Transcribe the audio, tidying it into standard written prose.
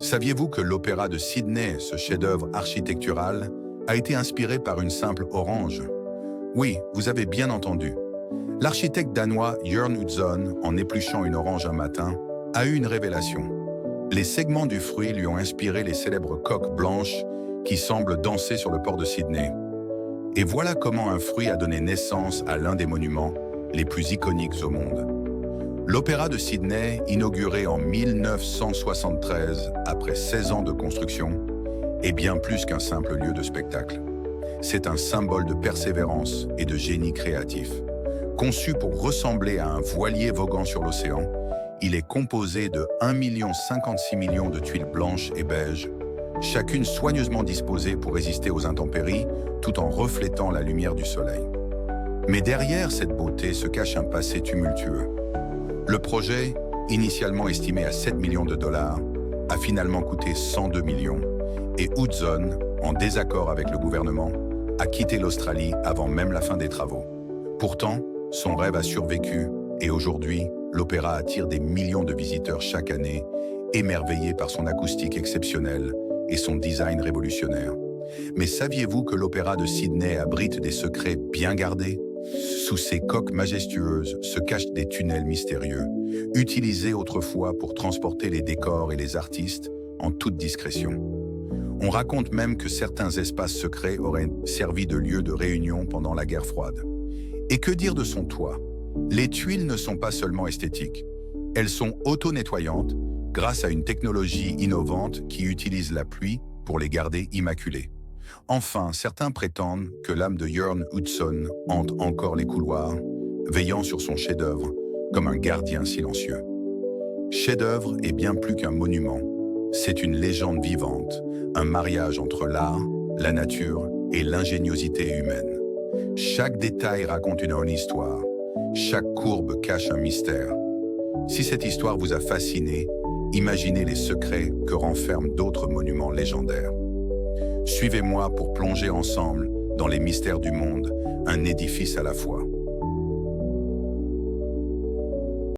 Saviez-vous que l'Opéra de Sydney, ce chef-d'œuvre architectural, a été inspiré par une simple orange? Oui, vous avez bien entendu. L'architecte danois Jørn Utzon, en épluchant une orange un matin, a eu une révélation. Les segments du fruit lui ont inspiré les célèbres coques blanches qui semblent danser sur le port de Sydney. Et voilà comment un fruit a donné naissance à l'un des monuments les plus iconiques au monde. L'Opéra de Sydney, inauguré en 1973, après 16 ans de construction, est bien plus qu'un simple lieu de spectacle. C'est un symbole de persévérance et de génie créatif. Conçu pour ressembler à un voilier voguant sur l'océan, il est composé de 1,56 million de tuiles blanches et beiges, chacune soigneusement disposée pour résister aux intempéries, tout en reflétant la lumière du soleil. Mais derrière cette beauté se cache un passé tumultueux. Le projet, initialement estimé à 7 millions de dollars, a finalement coûté 102 millions, et Utzon, en désaccord avec le gouvernement, a quitté l'Australie avant même la fin des travaux. Pourtant, son rêve a survécu, et aujourd'hui, l'opéra attire des millions de visiteurs chaque année, émerveillés par son acoustique exceptionnelle et son design révolutionnaire. Mais saviez-vous que l'Opéra de Sydney abrite des secrets bien gardés? Sous ces coques majestueuses se cachent des tunnels mystérieux, utilisés autrefois pour transporter les décors et les artistes en toute discrétion. On raconte même que certains espaces secrets auraient servi de lieu de réunion pendant la guerre froide. Et que dire de son toit? Les tuiles ne sont pas seulement esthétiques. Elles sont auto-nettoyantes grâce à une technologie innovante qui utilise la pluie pour les garder immaculées. Enfin, certains prétendent que l'âme de Jørn Utzon hante encore les couloirs, veillant sur son chef-d'œuvre comme un gardien silencieux. Chef-d'œuvre est bien plus qu'un monument. C'est une légende vivante, un mariage entre l'art, la nature et l'ingéniosité humaine. Chaque détail raconte une histoire, chaque courbe cache un mystère. Si cette histoire vous a fasciné, imaginez les secrets que renferment d'autres monuments légendaires. Suivez-moi pour plonger ensemble dans les mystères du monde, un édifice à la fois.